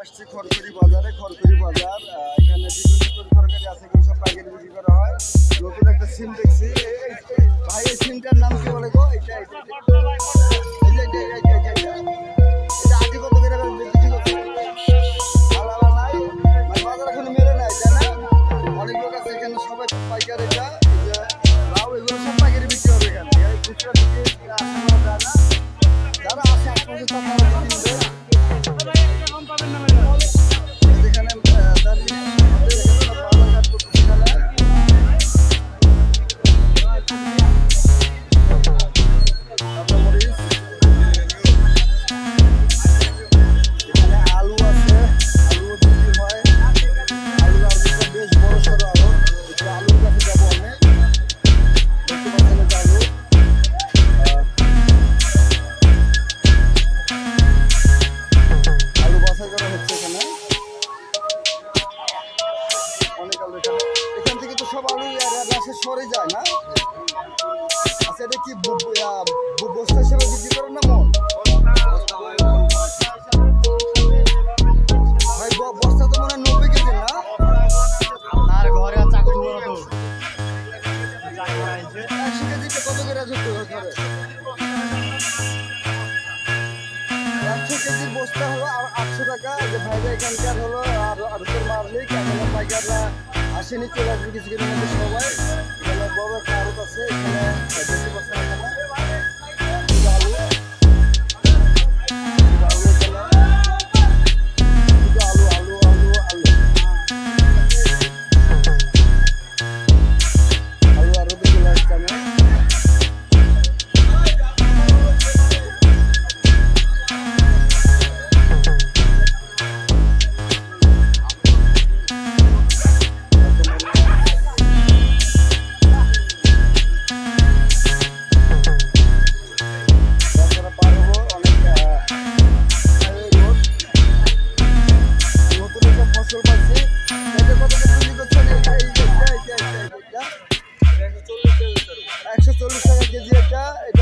আসছে খড়খড়ি বাজারে। খড়খড়ি বাজার এখানে বিভিন্ন তরকারি আছে, এগুলো সব পাইকারি বিক্রি করা হয়। নতুন একটা সিম দেখছি ভাই, এই সিমটার নাম কি বলে গো? এটা আগে কত করে বিক্রি করছে? আলাদা নাই, মানে বাজার এখন মেলে নাই, তাই না? অনেক লোক আছে এখানে, সবাই পাইকারি। এটা লাউ এগুলো সব পাইকারি বিক্রি হবে এখানে। খুচরা বিক্রি আসা যায় না, যারা আসে আশপাশে তারা কিনবে। এখান থেকে তো সব আলু রাশে সরে যায় না? আচ্ছা, এটা কি বস্তা হিসেবে বিক্রি করেন না মন? ভাই বস্তা তো মনে হয় 90 কেজি না? আর ঘরে চাকরি তো 100 কেজিতে কত করে ধরতে হবে ঘরে? 100 কেজির বস্তা হলো 800 টাকা। যে ভাইরা এখানকার হলো আর মালিক, এখানে পাইকাররা আসেনি, চলে আসবে কিছুদিনের মধ্যে সবাই। এখানে বড় একটা আড়ত আছে, এখানে বেশি বস্তা এটা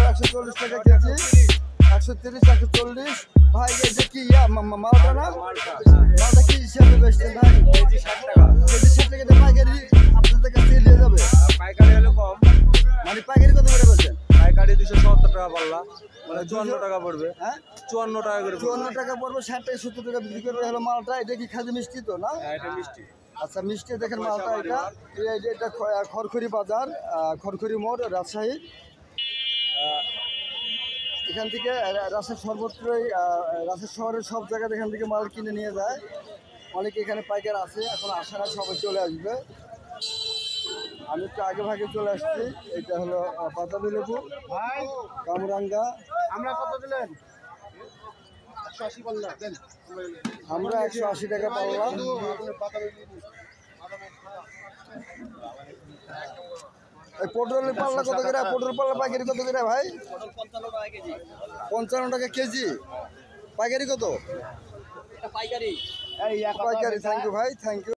140 টাকা কেজি, 130, 140। ভাই এটা কি মালটা না? মালটা কি হিসাবে বেচছেন ভাই? কেজি 60 টাকা। কেজি 60 টাকা পাইকারি আপনাদের কাছে নিয়ে যাবে? পাইকারি হলে কম। মানে পাইকারি কত করে বলছেন? পাইকারি 270 টাকা পাল্লা, মানে 54 টাকা পড়বে। হ্যাঁ, 54 টাকা করে। 54 টাকা পড়বে। 60 টাকা 70 টাকা বিক্রি করবে হলো মালটা। এটা কি খালি মিষ্টি তো না? হ্যাঁ, এটা মিষ্টি। আচ্ছা, মিষ্টি দেখেন মালটা। এটা খড়খড়ি বাজার, খড়খড়ি মোড়, রাজশাহী। এখান থেকে রাজশাহী সর্বত্রই, রাজশাহী শহরের সব জায়গায় এখান থেকে মাল কিনে নিয়ে যায়। অনেকে এখানে পাইকার আছে, এখন আসে না, সবাই চলে আসবে। আমি একটু আগে ভাগে চলে আসছি। এটা হলো বাতাবি লেবু, কামরাঙ্গা। আমরা কত দিলেন? 180 পাল্লা দেন। আমরা 180 টাকা পাল্লা। পটলের পাল্লা কত করে? পটল পাল্লা পাইকারি কত করে ভাই? 55 টাকা কেজি। পাইকারি কত? পাইকারি। পাইকারি। থ্যাংক ইউ ভাই, থ্যাংক ইউ।